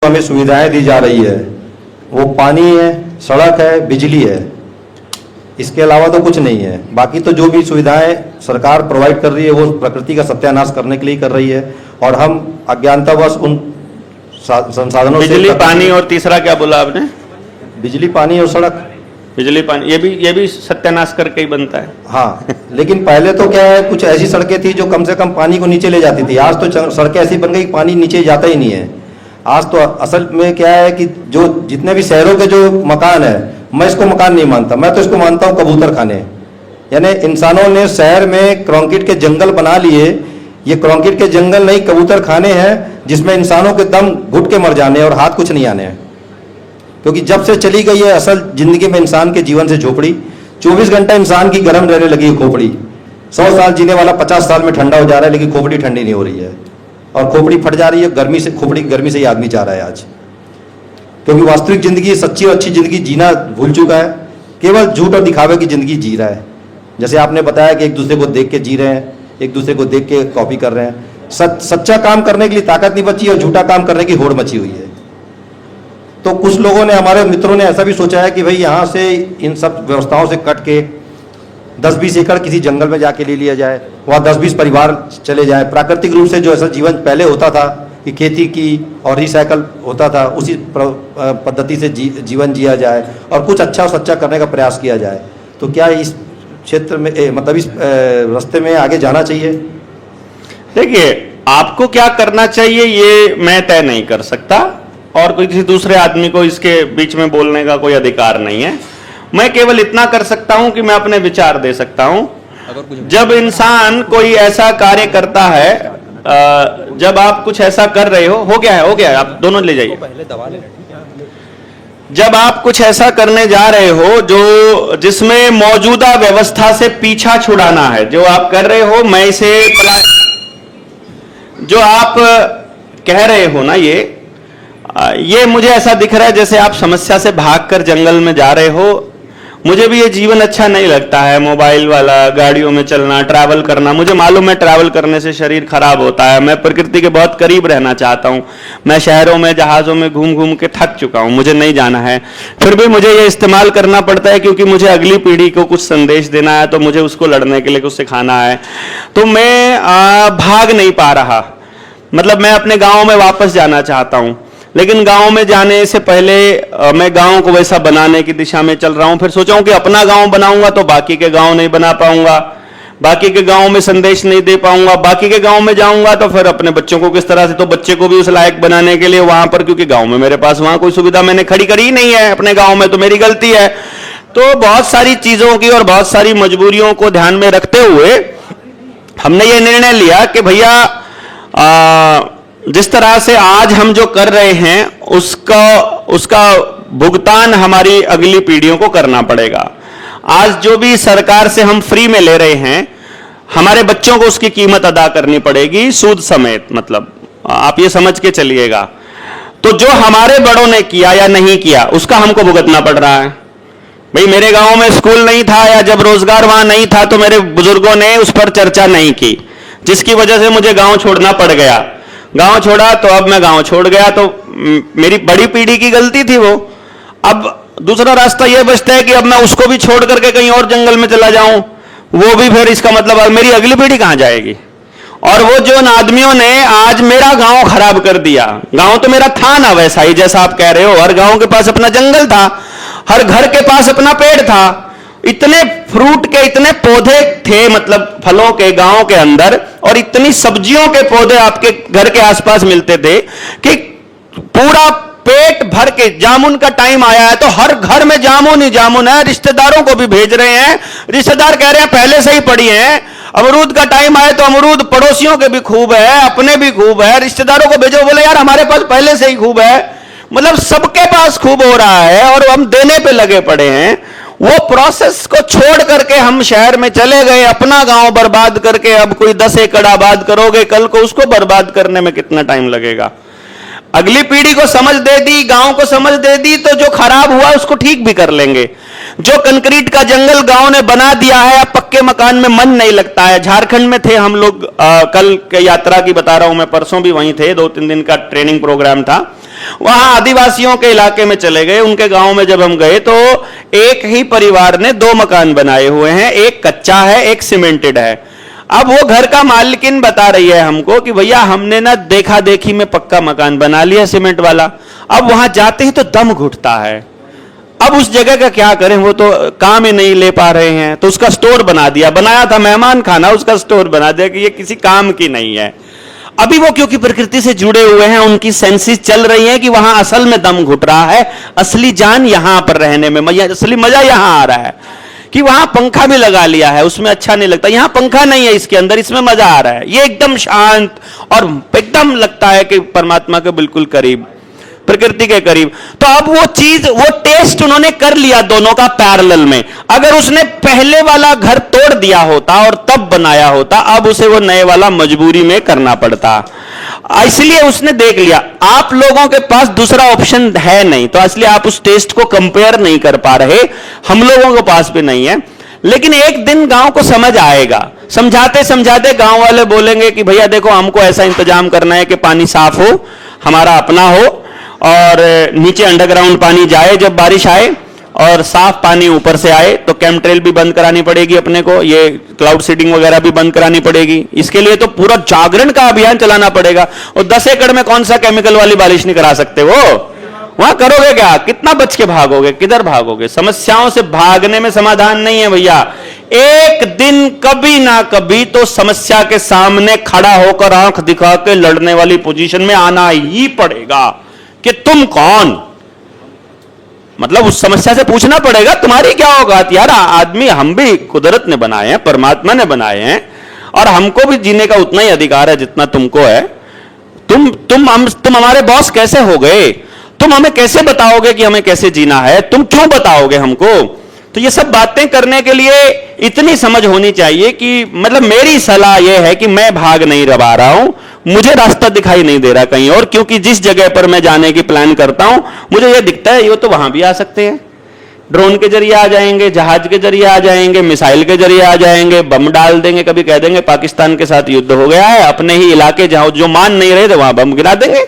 हमें सुविधाएं दी जा रही है वो पानी है, सड़क है, बिजली है, इसके अलावा तो कुछ नहीं है। बाकी तो जो भी सुविधाएं सरकार प्रोवाइड कर रही है वो प्रकृति का सत्यानाश करने के लिए कर रही है और हम अज्ञानतावश उन संसाधनों से बिजली, पानी और तीसरा क्या बोला आपने? बिजली, पानी और सड़क। बिजली, पानी, ये भी सत्यानाश करके ही बनता है। हाँ, लेकिन पहले तो क्या है, कुछ ऐसी सड़कें थी जो कम से कम पानी को नीचे ले जाती थी। आज तो सड़कें ऐसी बन गई पानी नीचे जाता ही नहीं है। आज तो असल में क्या है कि जो जितने भी शहरों के जो मकान है, मैं इसको मकान नहीं मानता, मैं तो इसको मानता हूँ कबूतर खाने। यानी इंसानों ने शहर में कंक्रीट के जंगल बना लिए। ये कंक्रीट के जंगल नहीं, कबूतर खाने हैं जिसमें इंसानों के दम घुट के मर जाने और हाथ कुछ नहीं आने हैं। क्योंकि जब से चली गई है असल जिंदगी में इंसान के जीवन से झोपड़ी, 24 घंटा इंसान की गर्म रहने लगी है खोपड़ी। 100 साल जीने वाला 50 साल में ठंडा हो जा रहा है, लेकिन खोपड़ी ठंडी नहीं हो रही है और खोपड़ी फट जा रही है गर्मी से। खोपड़ी गर्मी से ही आदमी चाह रहा है आज, क्योंकि वास्तविक जिंदगी, सच्ची और अच्छी जिंदगी जीना भूल चुका है। केवल झूठ और दिखावे की जिंदगी जी रहा है। जैसे आपने बताया कि एक दूसरे को देख के जी रहे हैं, एक दूसरे को देख के कॉपी कर रहे हैं। सच्चा काम करने के लिए ताकत नहीं बची और झूठा काम करने की होड़ मची हुई है। तो कुछ लोगों ने, हमारे मित्रों ने ऐसा भी सोचा है कि भाई यहाँ से इन सब व्यवस्थाओं से कट के 10-20 एकड़ किसी जंगल में जाके ले लिया जाए, वहाँ 10-20 परिवार चले जाए। प्राकृतिक रूप से जो ऐसा जीवन पहले होता था कि खेती की और रिसाइकल होता था, उसी पद्धति से जीवन जिया जाए और कुछ अच्छा और सच्चा करने का प्रयास किया जाए। तो क्या इस क्षेत्र में मतलब इस रास्ते में आगे जाना चाहिए? देखिए, आपको क्या करना चाहिए ये मैं तय नहीं कर सकता और कोई किसी दूसरे आदमी को इसके बीच में बोलने का कोई अधिकार नहीं है। मैं केवल इतना कर सकता हूं कि मैं अपने विचार दे सकता हूं। जब इंसान कोई ऐसा कार्य करता है, जब आप कुछ ऐसा कर रहे हो गया है, आप दोनों ले जाइए। जब आप कुछ ऐसा करने जा रहे हो जो जिसमें मौजूदा व्यवस्था से पीछा छुड़ाना है, जो आप कर रहे हो, मैं इसे जो आप कह रहे हो ना, ये मुझे ऐसा दिख रहा है जैसे आप समस्या से भागकर जंगल में जा रहे हो। मुझे भी ये जीवन अच्छा नहीं लगता है, मोबाइल वाला, गाड़ियों में चलना, ट्रैवल करना। मुझे मालूम है ट्रैवल करने से शरीर खराब होता है। मैं प्रकृति के बहुत करीब रहना चाहता हूँ। मैं शहरों में, जहाज़ों में घूम घूम के थक चुका हूँ, मुझे नहीं जाना है। फिर भी मुझे ये इस्तेमाल करना पड़ता है क्योंकि मुझे अगली पीढ़ी को कुछ संदेश देना है, तो मुझे उसको लड़ने के लिए कुछ सिखाना है। तो मैं भाग नहीं पा रहा। मतलब मैं अपने गाँव में वापस जाना चाहता हूँ, लेकिन गांव में जाने से पहले मैं गांव को वैसा बनाने की दिशा में चल रहा हूं। फिर सोचा हूं कि अपना गांव बनाऊंगा तो बाकी के गांव नहीं बना पाऊंगा, बाकी के गांव में संदेश नहीं दे पाऊंगा। बाकी के गांव में जाऊंगा तो फिर अपने बच्चों को किस तरह से, तो बच्चे को भी उस लायक बनाने के लिए वहां पर, क्योंकि गांव में मेरे पास वहां कोई सुविधा मैंने खड़ी करी ही नहीं है अपने गांव में, तो मेरी गलती है। तो बहुत सारी चीजों की और बहुत सारी मजबूरियों को ध्यान में रखते हुए हमने ये निर्णय लिया कि भैया जिस तरह से आज हम जो कर रहे हैं उसका भुगतान हमारी अगली पीढ़ियों को करना पड़ेगा। आज जो भी सरकार से हम फ्री में ले रहे हैं, हमारे बच्चों को उसकी कीमत अदा करनी पड़ेगी, सूद समेत। मतलब आप ये समझ के चलिएगा। तो जो हमारे बड़ों ने किया या नहीं किया, उसका हमको भुगतना पड़ रहा है। भाई, मेरे गांव में स्कूल नहीं था या जब रोजगार वहां नहीं था तो मेरे बुजुर्गों ने उस पर चर्चा नहीं की, जिसकी वजह से मुझे गांव छोड़ना पड़ गया। गांव छोड़ा तो अब मैं गांव छोड़ गया, तो मेरी बड़ी पीढ़ी की गलती थी वो। अब दूसरा रास्ता यह बचता है कि अब मैं उसको भी छोड़ करके कहीं और जंगल में चला जाऊं, वो भी फिर इसका मतलब मेरी अगली पीढ़ी कहां जाएगी। और वो जो आदमियों ने आज मेरा गांव खराब कर दिया, गांव तो मेरा था ना वैसा ही जैसा आप कह रहे हो, हर गांव के पास अपना जंगल था, हर घर के पास अपना पेड़ था, इतने फ्रूट के इतने पौधे थे, मतलब फलों के गांव के अंदर, और इतनी सब्जियों के पौधे आपके घर के आसपास मिलते थे कि पूरा पेट भर के, जामुन का टाइम आया है तो हर घर में जामुन ही जामुन है। रिश्तेदारों को भी भेज रहे हैं, रिश्तेदार कह रहे हैं पहले से ही पड़ी है। अमरूद का टाइम आया तो अमरूद पड़ोसियों के भी खूब है, अपने भी खूब है, रिश्तेदारों को भेजो, बोले यार हमारे पास पहले से ही खूब है। मतलब सबके पास खूब हो रहा है और हम देने पे लगे पड़े हैं। वो प्रोसेस को छोड़ करके हम शहर में चले गए, अपना गांव बर्बाद करके। अब कोई 10 एकड़ आबाद करोगे, कल को उसको बर्बाद करने में कितना टाइम लगेगा। अगली पीढ़ी को समझ दे दी, गांव को समझ दे दी, तो जो खराब हुआ उसको ठीक भी कर लेंगे। जो कंक्रीट का जंगल गांव ने बना दिया है, अब पक्के मकान में मन नहीं लगता है। झारखंड में थे हम लोग, कल के यात्रा की बता रहा हूं मैं, परसों भी वहीं थे, 2-3 दिन का ट्रेनिंग प्रोग्राम था। वहां आदिवासियों के इलाके में चले गए, उनके गांव में जब हम गए तो एक ही परिवार ने 2 मकान बनाए हुए हैं, एक कच्चा है, एक सीमेंटेड है। अब वो घर का मालकिन बता रही है हमको कि भैया हमने ना देखा देखी में पक्का मकान बना लिया सीमेंट वाला, अब वहां जाते ही तो दम घुटता है। अब उस जगह का क्या करें, वो तो काम ही नहीं ले पा रहे हैं, तो उसका स्टोर बना दिया। बनाया था मेहमान खाना, उसका स्टोर बना दिया कि ये किसी काम की नहीं है। अभी वो क्योंकि प्रकृति से जुड़े हुए हैं, उनकी सेंसेस चल रही हैं कि वहां असल में दम घुट रहा है, असली जान यहां पर रहने में, असली मजा यहां आ रहा है कि वहां पंखा भी लगा लिया है, उसमें अच्छा नहीं लगता। यहां पंखा नहीं है इसके अंदर, इसमें मजा आ रहा है, ये एकदम शांत और एकदम लगता है कि परमात्मा के बिल्कुल करीब, प्रकृति के करीब। तो अब वो चीज, वो टेस्ट उन्होंने कर लिया दोनों का पैरेलल में। अगर उसने पहले वाला घर तोड़ दिया होता और तब बनाया होता, अब उसे वो नए वाला मजबूरी में करना पड़ता। इसलिए उसने देख लिया, आप लोगों के पास दूसरा ऑप्शन है नहीं, तो इसलिए आप उस टेस्ट को कंपेयर नहीं कर पा रहे, हम लोगों के पास भी नहीं है। लेकिन एक दिन गांव को समझ आएगा, समझाते समझाते गांव वाले बोलेंगे कि भैया देखो हमको ऐसा इंतजाम करना है कि पानी साफ हो, हमारा अपना हो, और नीचे अंडरग्राउंड पानी जाए जब बारिश आए, और साफ पानी ऊपर से आए। तो केमट्रेल भी बंद करानी पड़ेगी अपने को, ये क्लाउड सीडिंग वगैरह भी बंद करानी पड़ेगी। इसके लिए तो पूरा जागरण का अभियान चलाना पड़ेगा। और 10 एकड़ में कौन सा केमिकल वाली बारिश नहीं करा सकते वो, वहां करोगे क्या, कितना बच के भागोगे, किधर भागोगे। समस्याओं से भागने में समाधान नहीं है भैया, एक दिन कभी ना कभी तो समस्या के सामने खड़ा होकर आंख दिखा के लड़ने वाली पोजीशन में आना ही पड़ेगा कि तुम कौन, मतलब उस समस्या से पूछना पड़ेगा तुम्हारी क्या औकात। यार आदमी हम भी कुदरत ने बनाए हैं, परमात्मा ने बनाए हैं, और हमको भी जीने का उतना ही अधिकार है जितना तुमको है। तुम हमारे बॉस कैसे हो गए, तुम हमें कैसे बताओगे कि हमें कैसे जीना है, तुम क्यों बताओगे हमको। तो ये सब बातें करने के लिए इतनी समझ होनी चाहिए कि, मतलब मेरी सलाह यह है कि मैं भाग नहीं रहा हूं, मुझे रास्ता दिखाई नहीं दे रहा कहीं और, क्योंकि जिस जगह पर मैं जाने की प्लान करता हूं मुझे यह दिखता है ये तो वहां भी आ सकते हैं, ड्रोन के जरिए आ जाएंगे, जहाज के जरिए आ जाएंगे, मिसाइल के जरिए आ जाएंगे, बम डाल देंगे, कभी कह देंगे पाकिस्तान के साथ युद्ध हो गया है, अपने ही इलाके जहां जो मान नहीं रहे थे वहां बम गिरा देंगे।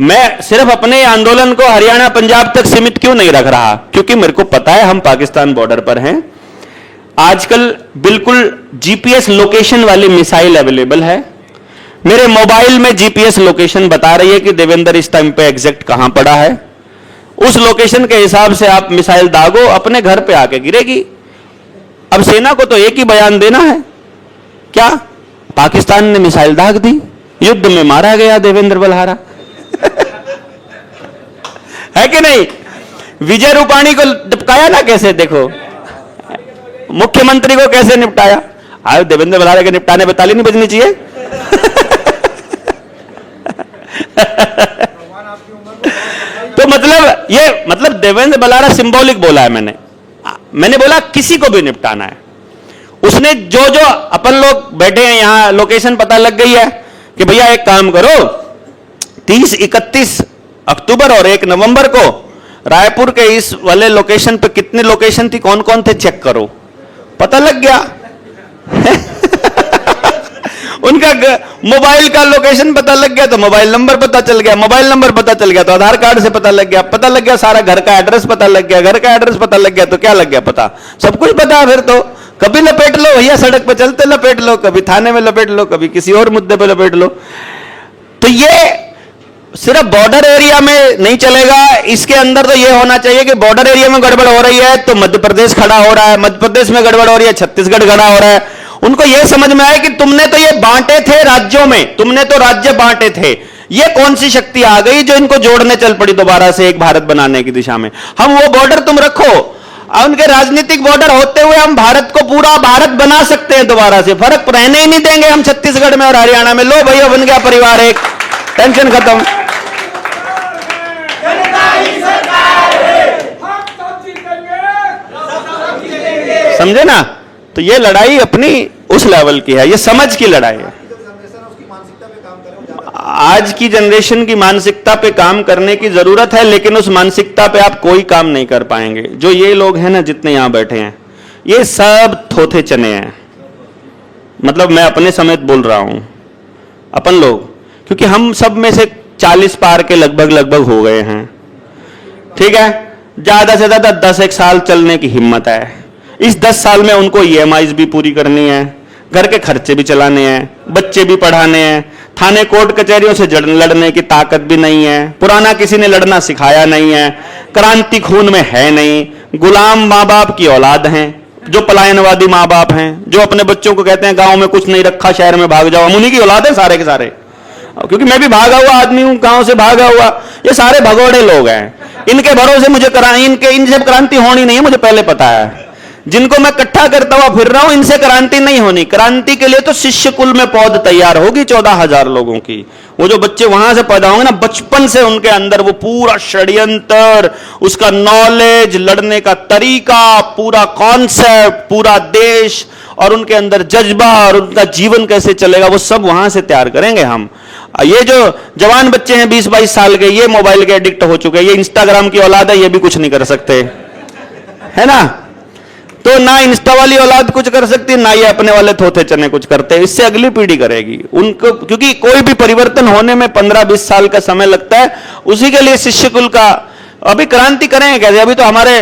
मैं सिर्फ अपने आंदोलन को हरियाणा पंजाब तक सीमित क्यों नहीं रख रहा, क्योंकि मेरे को पता है हम पाकिस्तान बॉर्डर पर हैं। आजकल बिल्कुल जीपीएस लोकेशन वाली मिसाइल अवेलेबल है, मेरे मोबाइल में जीपीएस लोकेशन बता रही है कि देवेंद्र इस टाइम पे एग्जैक्ट कहां पड़ा है। उस लोकेशन के हिसाब से आप मिसाइल दागो, अपने घर पे आके गिरेगी। अब सेना को तो एक ही बयान देना है, क्या पाकिस्तान ने मिसाइल दाग दी, युद्ध में मारा गया देवेंद्र बलहारा है कि नहीं। विजय रूपाणी को निपटाया ना कैसे, देखो मुख्यमंत्री को कैसे निपटाया। आयो देवेंद्र बलहारा के निपटाने पे ताली नहीं बजनी चाहिए तो मतलब ये, मतलब देवेंद्र बलहारा सिंबॉलिक बोला है मैंने बोला किसी को भी निपटाना है। उसने जो जो अपन लोग बैठे हैं यहां, लोकेशन पता लग गई है कि भैया एक काम करो, 30, 31 अक्टूबर और 1 नवंबर को रायपुर के इस वाले लोकेशन पे कितने लोकेशन थी, कौन कौन थे, चेक करो, पता लग गया उनका मोबाइल का लोकेशन पता लग गया तो मोबाइल नंबर पता चल गया, मोबाइल नंबर पता चल गया तो आधार कार्ड से पता लग गया, सारा घर का एड्रेस पता लग गया, घर का एड्रेस पता लग गया तो क्या लग गया पता, सब कुछ पता है। फिर तो कभी लपेट लो भैया, सड़क पे चलते लपेट लो, कभी थाने में लपेट लो, कभी किसी और मुद्दे पे लपेट लो। तो ये सिर्फ बॉर्डर एरिया में नहीं चलेगा, इसके अंदर तो ये होना चाहिए कि बॉर्डर एरिया में गड़बड़ हो रही है तो मध्य प्रदेश खड़ा हो रहा है, मध्य प्रदेश में गड़बड़ हो रही है छत्तीसगढ़ खड़ा हो रहा है। उनको यह समझ में आया कि तुमने तो ये बांटे थे राज्यों में, तुमने तो राज्य बांटे थे, ये कौन सी शक्ति आ गई जो इनको जोड़ने चल पड़ी दोबारा से एक भारत बनाने की दिशा में। हम वो बॉर्डर तुम रखो, उनके राजनीतिक बॉर्डर होते हुए हम भारत को पूरा भारत बना सकते हैं दोबारा से, फर्क रहने ही नहीं देंगे हम छत्तीसगढ़ में और हरियाणा में। लो भैया बन गया परिवार एक, टेंशन खत्म। समझे ना, तो ये लड़ाई अपनी उस लेवल की है, ये समझ की लड़ाई है। आज की जनरेशन की मानसिकता पे काम करने की जरूरत है, लेकिन उस मानसिकता पे आप कोई काम नहीं कर पाएंगे। जो ये लोग हैं ना, जितने यहां बैठे हैं, ये सब थोथे चने हैं। मतलब मैं अपने समेत बोल रहा हूं, अपन लोग, क्योंकि हम सब में से 40 पार के लगभग हो गए हैं। ठीक है, ज्यादा से ज्यादा 10 साल चलने की हिम्मत है। इस 10 साल में उनको EMIs भी पूरी करनी है, घर के खर्चे भी चलाने हैं, बच्चे भी पढ़ाने हैं, थाने कोर्ट कचहरियों से लड़ने की ताकत भी नहीं है, पुराना किसी ने लड़ना सिखाया नहीं है, क्रांति खून में है नहीं, गुलाम माँ बाप की औलाद हैं, जो पलायनवादी माँ बाप हैं, जो अपने बच्चों को कहते हैं गांव में कुछ नहीं रखा शहर में भाग जाओ, हम उन्हीं की औलाद है सारे के सारे। क्योंकि मैं भी भागा हुआ आदमी हूं, गांव से भागा हुआ। ये सारे भगोड़े लोग हैं, इनके भरोसे मुझे इनसे क्रांति होनी नहीं है, मुझे पहले पता है। जिनको मैं इकट्ठा करता हुआ फिर रहा हूं, इनसे क्रांति नहीं होनी। क्रांति के लिए तो शिष्य कुल में पौध तैयार होगी 14,000 लोगों की। वो जो बच्चे वहां से पैदा होंगे ना, बचपन से उनके अंदर वो पूरा षड्यंत्र, उसका नॉलेज, लड़ने का तरीका, पूरा कॉन्सेप्ट, पूरा देश, और उनके अंदर जज्बा और उनका जीवन कैसे चलेगा, वो सब वहां से तैयार करेंगे हम। ये जो जवान बच्चे हैं 20-22 साल के, ये मोबाइल के एडिक्ट हो चुके हैं, ये इंस्टाग्राम की औलाद है, ये भी कुछ नहीं कर सकते, है ना। तो ना इंस्टा वाली औलाद कुछ कर सकती, ना ये अपने वाले थोथे चने कुछ करते। इससे अगली पीढ़ी करेगी उनको, क्योंकि कोई भी परिवर्तन होने में 15-20 साल का समय लगता है। उसी के लिए शिष्य कुल का अभी क्रांति करेंगे कैसे? अभी तो हमारे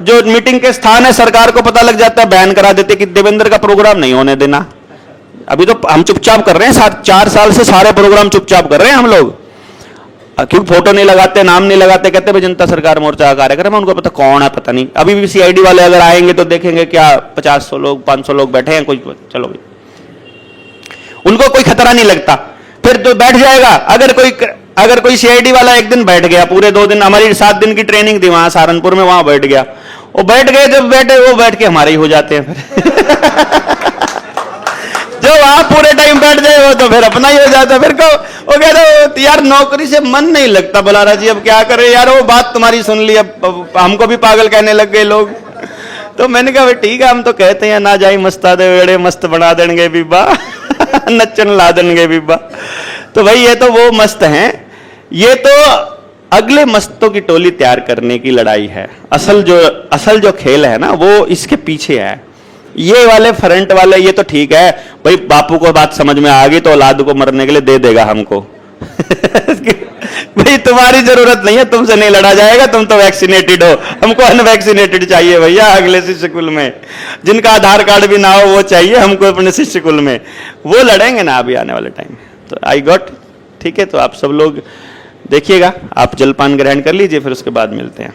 जो मीटिंग के स्थान है, सरकार को पता लग जाता है, बैन करा देते कि देवेंद्र का प्रोग्राम नहीं होने देना। अभी तो हम चुपचाप कर रहे हैं, 4 साल से सारे प्रोग्राम चुपचाप कर रहे हैं हम लोग, क्योंकि फोटो नहीं लगाते, नाम नहीं लगाते, कहते भाई जनता सरकार मोर्चा का कार्यक्रम है, उनको पता कौन है पता नहीं। अभी भी CID वाले अगर आएंगे तो देखेंगे क्या 50-100 लोग 500 लोग बैठे हैं, कोई चलो भाई, उनको कोई खतरा नहीं लगता, फिर तो बैठ जाएगा। अगर कोई CID वाला एक दिन बैठ गया, पूरे 2 दिन, हमारी 7 दिन की ट्रेनिंग थी वहां सहारनपुर में, वहां बैठ गया, वो बैठ गए, जब बैठे वो बैठ के हमारे ही हो जाते हैं फिर जो वहां पूरे टाइम बैठ जाए वो तो फिर अपना ही हो जाता है। फिर वो कह रहे यार नौकरी से मन नहीं लगता बलारा जी, अब क्या करें यार, वो बात तुम्हारी सुन ली, अब हमको भी पागल कहने लग गए लोग। तो मैंने कहा ठीक है, हम तो कहते हैं ना जाई मस्ता दे वेड़े मस्त बना देंगे बीबा नच्चन ला देंगे बीबा। तो भाई ये तो वो मस्त हैं, ये तो अगले मस्तों की टोली तैयार करने की लड़ाई है। असल जो खेल है ना, वो इसके पीछे है। ये वाले फ्रंट वाले ये तो ठीक है भाई, बापू को बात समझ में आ गई तो औलाद को मरने के लिए दे देगा हमको भाई तुम्हारी जरूरत नहीं है, तुमसे नहीं लड़ा जाएगा, तुम तो वैक्सीनेटेड हो, हमको अनवैक्सीनेटेड चाहिए भैया अगले शिष्य कुल में, जिनका आधार कार्ड भी ना हो वो चाहिए हमको अपने शिष्य कुल में। वो लड़ेंगे ना अभी आने वाले टाइम में। तो आई गॉट, ठीक है, तो आप सब लोग देखिएगा, आप जलपान ग्रहण कर लीजिए, फिर उसके बाद मिलते हैं।